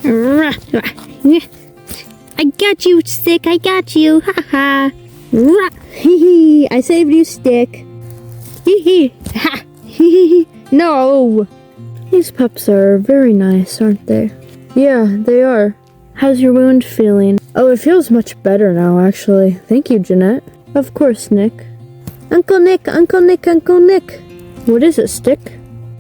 I got you, Stick. I got you. Ha ha. Hee. I saved you, Stick. Hee. Ha. Hee. No. These pups are very nice, aren't they? Yeah, they are. How's your wound feeling? Oh, it feels much better now, actually. Thank you, Jeanette. Of course, Nick. Uncle Nick. What is it, Stick?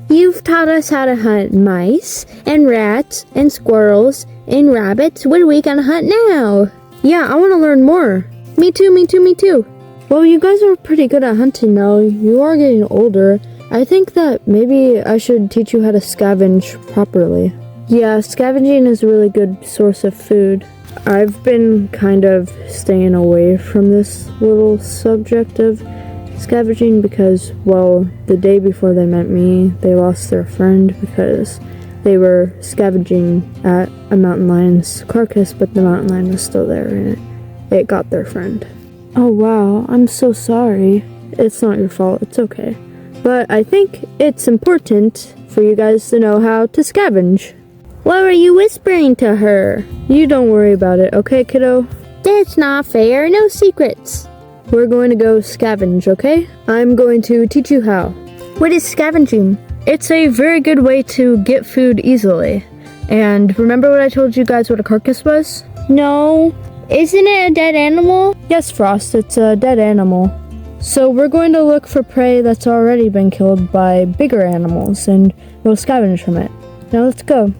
You've taught us how to hunt mice, and rats, and squirrels, and rabbits. What are we gonna hunt now? Yeah, I want to learn more. Me too. Well, you guys are pretty good at hunting now. You are getting older. I think that maybe I should teach you how to scavenge properly. Yeah, scavenging is a really good source of food. I've been kind of staying away from this little subject of scavenging because, well, the day before they met me, they lost their friend because they were scavenging at a mountain lion's carcass, but the mountain lion was still there and it got their friend. Oh wow, I'm so sorry. It's not your fault, it's okay. But I think it's important for you guys to know how to scavenge. What were you whispering to her? You don't worry about it, okay, kiddo? That's not fair, no secrets. We're going to go scavenge, okay? I'm going to teach you how. What is scavenging? It's a very good way to get food easily. And remember what I told you guys what a carcass was? No. Isn't it a dead animal? Yes, Frost, it's a dead animal. So we're going to look for prey that's already been killed by bigger animals, and we'll scavenge from it. Now let's go.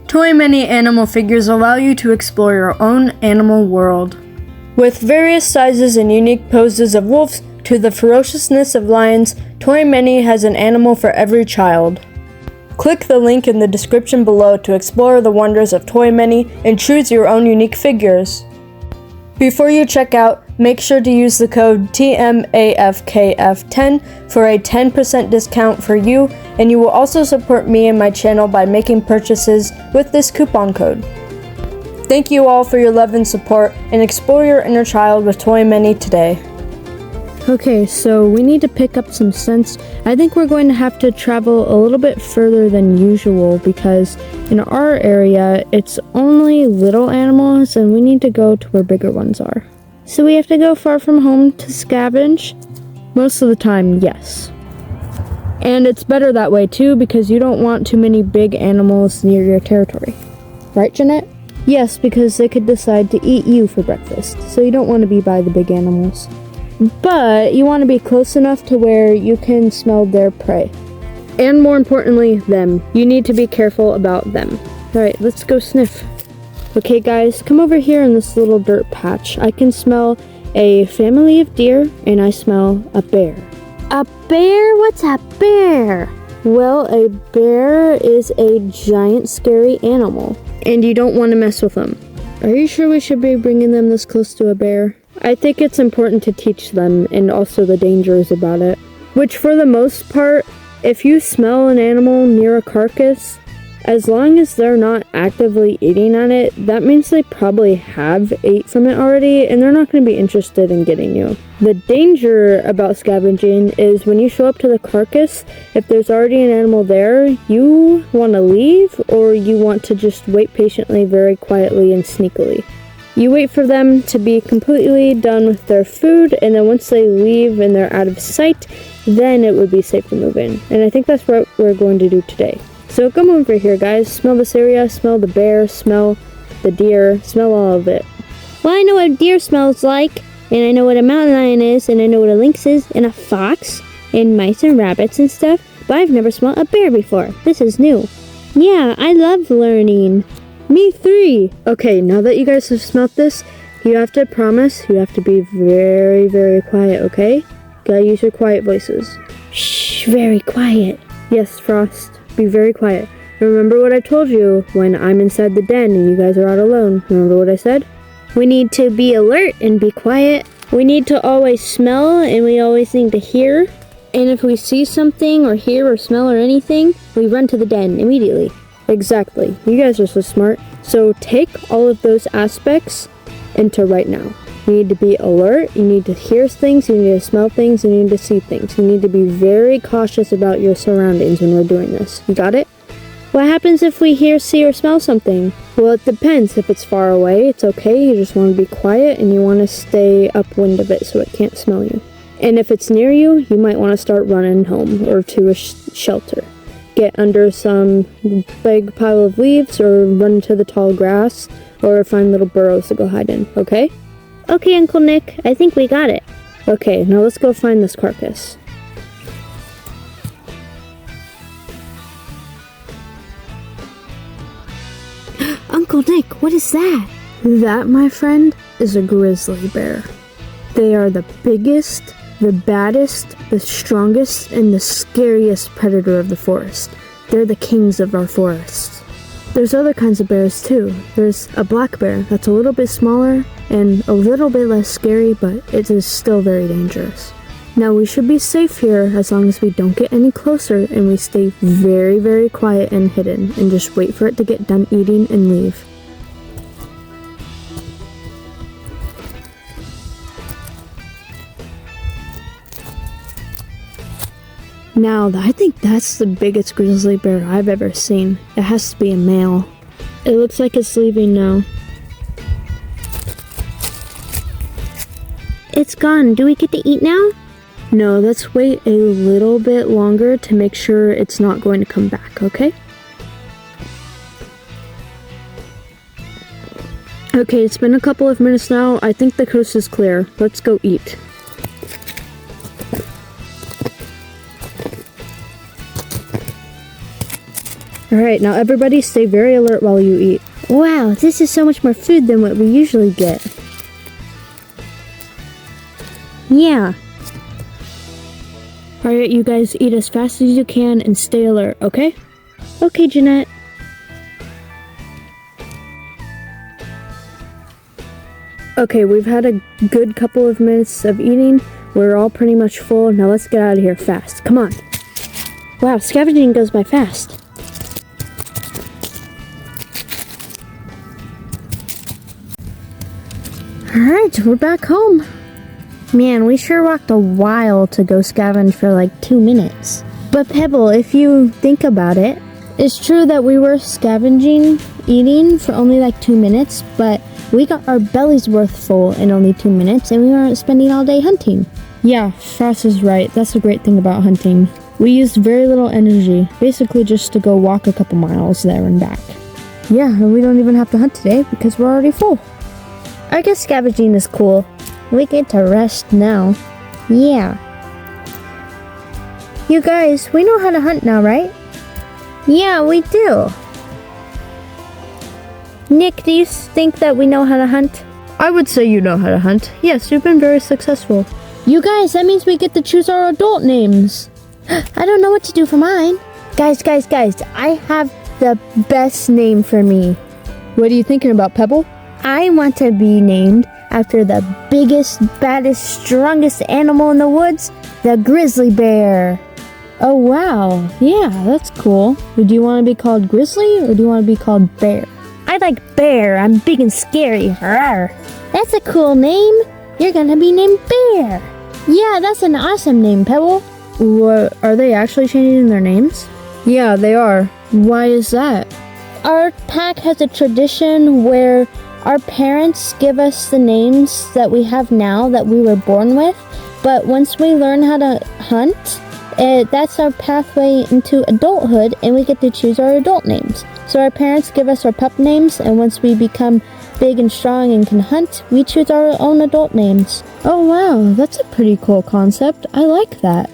Toy Mini animal figures allow you to explore your own animal world. With various sizes and unique poses of wolves to the ferociousness of lions, Toy Mini has an animal for every child. Click the link in the description below to explore the wonders of Toy Mini and choose your own unique figures. Before you check out, make sure to use the code TMAFKF10 for a 10% discount for you, and you will also support me and my channel by making purchases with this coupon code. Thank you all for your love and support, and explore your inner child with Toy Mini today. Okay, so we need to pick up some scents. I think we're going to have to travel a little bit further than usual because in our area, it's only little animals and we need to go to where bigger ones are. So we have to go far from home to scavenge? Most of the time, yes. And it's better that way too because you don't want too many big animals near your territory. Right, Jeanette? Yes, because they could decide to eat you for breakfast, so you don't want to be by the big animals. But you want to be close enough to where you can smell their prey. And more importantly, them. You need to be careful about them. Alright, let's go sniff. Okay guys, come over here in this little dirt patch. I can smell a family of deer, and I smell a bear. A bear? What's a bear? Well, a bear is a giant scary animal, and you don't want to mess with them. Are you sure we should be bringing them this close to a bear? I think it's important to teach them, and also the dangers about it. Which for the most part, if you smell an animal near a carcass, as long as they're not actively eating on it, that means they probably have ate from it already, and they're not going to be interested in getting you. The danger about scavenging is when you show up to the carcass, if there's already an animal there, you want to leave, or you want to just wait patiently, very quietly, and sneakily. You wait for them to be completely done with their food, and then once they leave and they're out of sight, then it would be safe to move in. And I think that's what we're going to do today. So come over here, guys. Smell this area, smell the bear, smell the deer, smell all of it. Well, I know what a deer smells like, and I know what a mountain lion is, and I know what a lynx is, and a fox, and mice and rabbits and stuff, but I've never smelled a bear before. This is new. Yeah, I love learning. Me 3. Okay, now that you guys have smelt this, you have to promise you have to be very, very quiet, okay? Gotta use your quiet voices. Shh, very quiet. Yes, Frost, be very quiet. Remember what I told you when I'm inside the den and you guys are out alone. Remember what I said? We need to be alert and be quiet. We need to always smell, and we always need to hear. And if we see something or hear or smell or anything, we run to the den immediately. Exactly. You guys are so smart. So take all of those aspects into right now. You need to be alert, you need to hear things, you need to smell things, you need to see things. You need to be very cautious about your surroundings when we're doing this. You got it? What happens if we hear, see, or smell something? Well, it depends. If it's far away, it's okay. You just want to be quiet and you want to stay upwind of it so it can't smell you. And if it's near you, you might want to start running home or to a shelter. Get under some big pile of leaves or run into the tall grass or find little burrows to go hide in, okay? Okay, Uncle Nick, I think we got it. Okay, now let's go find this carcass. Uncle Nick, what is that? That, my friend, is a grizzly bear. They are the biggest, the baddest, the strongest, and the scariest predator of the forest. They're the kings of our forests. There's other kinds of bears too. There's a black bear that's a little bit smaller and a little bit less scary, but it is still very dangerous. Now we should be safe here as long as we don't get any closer and we stay very, very quiet and hidden and just wait for it to get done eating and leave. Now, I think that's the biggest grizzly bear I've ever seen. It has to be a male. It looks like it's leaving now. It's gone. Do we get to eat now? No, let's wait a little bit longer to make sure it's not going to come back, okay? Okay, it's been a couple of minutes now. I think the coast is clear. Let's go eat. Alright, now everybody stay very alert while you eat. Wow, this is so much more food than what we usually get. Yeah. Alright, you guys eat as fast as you can and stay alert, okay? Okay, Jeanette. Okay, we've had a good couple of minutes of eating. We're all pretty much full. Now let's get out of here fast. Come on. Wow, scavenging goes by fast. Alright, we're back home. Man, we sure walked a while to go scavenge for like 2 minutes. But Pebble, if you think about it, it's true that we were scavenging, eating for only like 2 minutes, but we got our bellies worth full in only 2 minutes and we weren't spending all day hunting. Yeah, Frost is right. That's the great thing about hunting. We used very little energy, basically just to go walk a couple miles there and back. Yeah, and we don't even have to hunt today because we're already full. I guess scavenging is cool. We get to rest now. Yeah. You guys, we know how to hunt now, right? Yeah, we do. Nick, do you think that we know how to hunt? I would say you know how to hunt. Yes, you've been very successful. You guys, that means we get to choose our adult names. I don't know what to do for mine. Guys, I have the best name for me. What are you thinking about, Pebble? I want to be named after the biggest, baddest, strongest animal in the woods, the grizzly bear. Oh wow, yeah, that's cool. Do you want to be called Grizzly or do you want to be called Bear? I like Bear. I'm big and scary. Rawr. That's a cool name. You're gonna be named Bear. Yeah, that's an awesome name, Pebble. What, are they actually changing their names? Yeah, they are. Why is that? Our pack has a tradition where our parents give us the names that we have now that we were born with, but once we learn how to hunt, that's our pathway into adulthood and we get to choose our adult names. So our parents give us our pup names, and once we become big and strong and can hunt, we choose our own adult names. Oh wow, that's a pretty cool concept. I like that.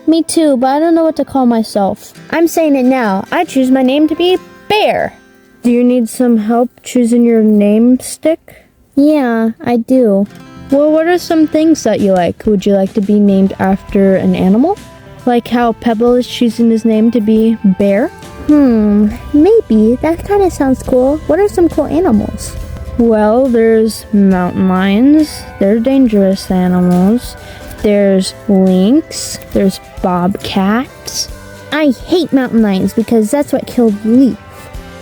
Me too, but I don't know what to call myself. I'm saying it now. I choose my name to be Bear. Do you need some help choosing your name stick? Yeah, I do. Well, what are some things that you like? Would you like to be named after an animal? Like how Pebble is choosing his name to be Bear? Maybe. That kind of sounds cool. What are some cool animals? Well, there's mountain lions. They're dangerous animals. There's lynx. There's bobcats. I hate mountain lions because that's what killed Leaf.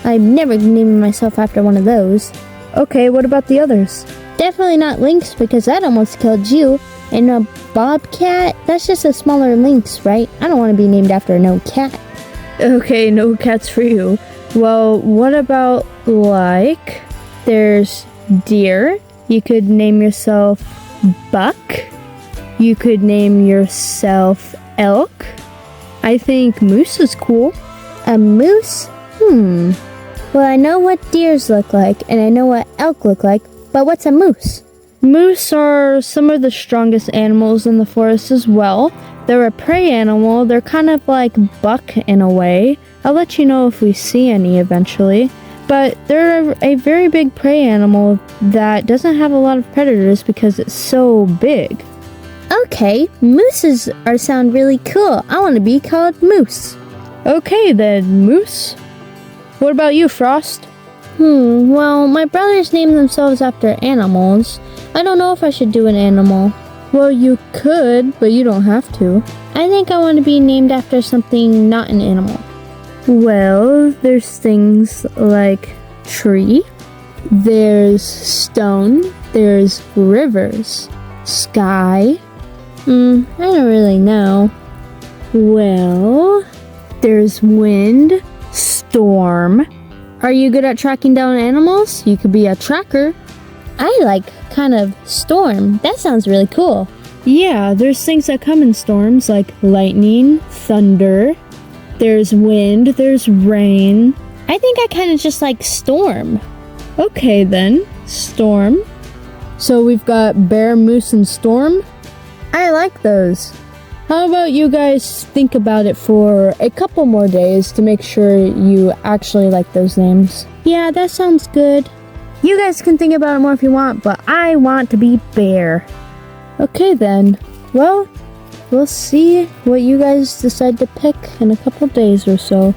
I'm never naming myself after one of those. Okay, what about the others? Definitely not lynx because that almost killed you. And a bobcat, that's just a smaller lynx, right? I don't want to be named after no cat. Okay, no cats for you. Well, what about, like, there's deer. You could name yourself Buck. You could name yourself Elk. I think Moose is cool. A moose? Well, I know what deers look like, and I know what elk look like, but what's a moose? Moose are some of the strongest animals in the forest as well. They're a prey animal. They're kind of like buck in a way. I'll let you know if we see any eventually. But they're a very big prey animal that doesn't have a lot of predators because it's so big. Okay, mooses sound really cool. I want to be called Moose. Okay then, Moose. What about you, Frost? Well, my brothers name themselves after animals. I don't know if I should do an animal. Well, you could, but you don't have to. I think I want to be named after something not an animal. Well, there's things like tree, there's stone, there's rivers, sky. I don't really know. Well, there's wind, storm. Are you good at tracking down animals? You could be a tracker. I like kind of storm. That sounds really cool. Yeah, there's things that come in storms like lightning, thunder. There's wind, there's rain. I think I kind of just like storm. Okay then, storm. So we've got bear, moose, and storm. I like those. How about you guys think about it for a couple more days to make sure you actually like those names? Yeah, that sounds good. You guys can think about it more if you want, but I want to be bear. Okay then. Well, we'll see what you guys decide to pick in a couple days or so.